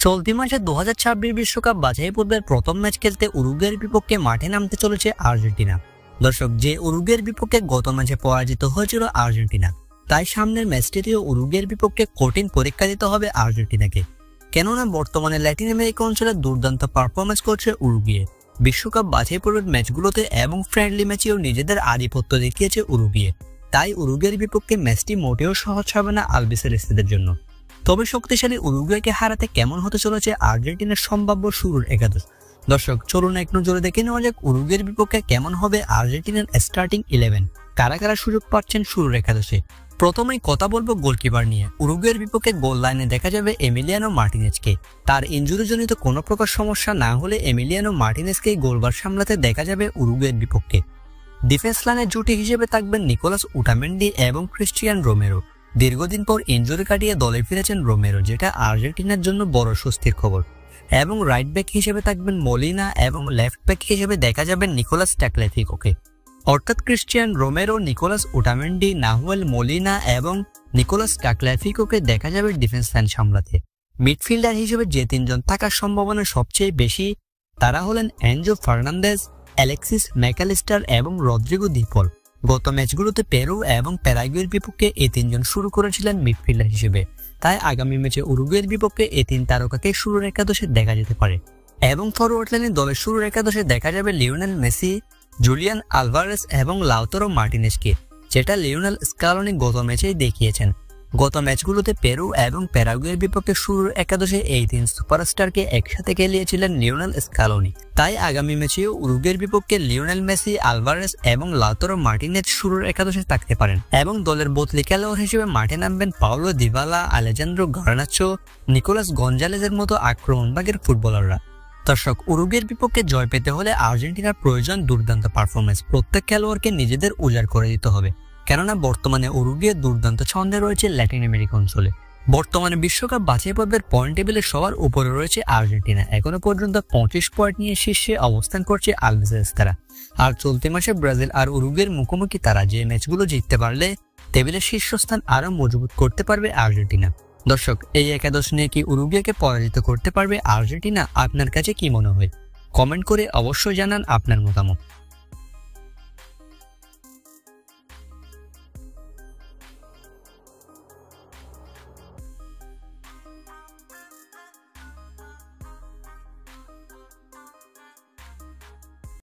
চলতি মাসে 2026 বিশ্বকাপ বাছাই পর্বের প্রথম ম্যাচ খেলতে উরুগুয়ের বিপক্ষে মাঠে নামতে চলেছে আর্জেন্টিনা। দর্শক, যে উরুগুয়ের বিপক্ষে গত ম্যাচে পরাজিত হয়েছিল আর্জেন্টিনা, তাই সামনের ম্যাচটিতেও উরুগুয়ের বিপক্ষে কঠিন পরীক্ষা দিতে হবে আর্জেন্টিনাকে। কেননা বর্তমানে ল্যাটিন আমেরিকা অঞ্চলে দুর্দান্ত পারফরমেন্স করছে উরুগুয়ে। বিশ্বকাপ বাছাই পর্বের ম্যাচগুলোতে এবং ফ্রেন্ডলি ম্যাচেও নিজেদের আধিপত্য দেখিয়েছে উরুগুয়ে। তাই উরুগুয়ের বিপক্ষে ম্যাচটি মোটেও সহজ হবে না আলবিসেলেস্তেদের জন্য। তবে শক্তিশালী উরুগুয়েকে হারাতে কেমন হতে চলেছে আর্জেন্টিনার সম্ভাব্য শুরুর একাদশ। দর্শক, চলুন এক নজরে দেখে নেওয়া যাক উরুগুয়ের বিপক্ষে কেমন হবে আর্জেন্টিনার স্টার্টিং 11, কারা কারা সুযোগ পাচ্ছেন শুরুর একাদশে। প্রথমেই কথা বলবো গোলকিপার নিয়ে। উরুগুয়ের বিপক্ষে গোল লাইনে দেখা যাবে এমিলিয়ানো মার্টিনেজকে। তার ইনজুরিজনিত কোনো প্রকার সমস্যা না হলে এমিলিয়ানো মার্টিনেজকেই গোলবার সামলাতে দেখা যাবে উরুগুয়ের বিপক্ষে। ডিফেন্স লাইনের জুটি হিসেবে থাকবেন নিকোলাস উটামেন্ডি এবং ক্রিস্টিয়ান রোমেরো। দীর্ঘদিন পর ইনজুরি কাটিয়ে দলে ফিরেছেন রোমেরো, যেটা আর্জেন্টিনার জন্য বড় স্বস্তির খবর। এবং রাইট ব্যাক হিসেবে থাকবেন মলিনা এবং লেফট ব্যাক হিসেবে দেখা যাবেন নিকোলাস টাকলেফিকোকে। অর্থাৎ Cristian Romero, Nicolas Otamendi, Nahuel Molina এবং নিকোলাস টাকলেফিকোকে দেখা যাবে ডিফেন্স লাইন সামলাতে। মিডফিল্ডার হিসেবে যে তিনজন থাকার সম্ভাবনা সবচেয়ে বেশি তারা হলেন এনজো ফার্নান্দেজ, অ্যালেক্সিস ম্যাকালিস্টার এবং রদ্রিগো দি পল। গত ম্যাচগুলোতে পেরু এবং প্যারাগুয়ের বিপক্ষে এই তিনজন শুরু করেছিলেন মিডফিল্ডার হিসেবে। তাই আগামী ম্যাচে উরুগুয়ের বিপক্ষে এই তিন তারকাকে শুরুর একাদশে দেখা যেতে পারে। এবং ফরওয়ার্ড লাইনে দলের শুরুর একাদশে দেখা যাবে লিওনেল মেসি, জুলিয়ান আলভারেস এবং লাউতারো মার্টিনেজকে, যেটা লিওনেল স্কালোনি গত ম্যাচেই দেখিয়েছেন। গত ম্যাচগুলোতে পেরু এবং প্যারাগুয়ের বিপক্ষে শুরুর একাদশে এই তিন সুপারস্টারকে একসাথে খেলিয়েছিলেন লিওনেল স্কালোনি। তাই আগামী ম্যাচেও উরুগুয়ের বিপক্ষে লিওনেল মেসি, আলভারেস এবং লাউতারো মার্টিনেজ শুরুর একাদশে থাকতে পারেন। এবং দলের বদলি খেলোয়াড় হিসেবে মাঠে নামবেন Paulo Dybala, Alejandro Garnacho, Nicolas গঞ্জালেজের মতো আক্রমণভাগের ফুটবলাররা। দর্শক, উরুগুয়ের বিপক্ষে জয় পেতে হলে আর্জেন্টিনার প্রয়োজন দুর্দান্ত পারফরমেন্স। প্রত্যেক খেলোয়াড়কে নিজেদের উজাড় করে দিতে হবে, কেননা বর্তমানে উরুগুয়ে দুর্দান্ত ছন্দে রয়েছে ল্যাটিন আমেরিকা অঞ্চলে। বর্তমানে বিশ্বকাপ বাছাই পর্বের পয়েন্ট টেবিলে সবার উপরে রয়েছে আর্জেন্টিনা। এখনো পর্যন্ত 25 পয়েন্ট নিয়ে শীর্ষে অবস্থান করছে আলবিসেলেস্তেরা। আর চলতি মাসে ব্রাজিল আর উরুগুয়ের মুখোমুখি তারা, যে ম্যাচগুলো জিততে পারলে টেবিলের শীর্ষস্থান আরও মজবুত করতে পারবে আর্জেন্টিনা। দর্শক, এই একাদশ নিয়ে কি উরুগুয়েকে পরাজিত করতে পারবে আর্জেন্টিনা? আপনার কাছে কি মনে হয়? কমেন্ট করে অবশ্যই জানান আপনার মতামত।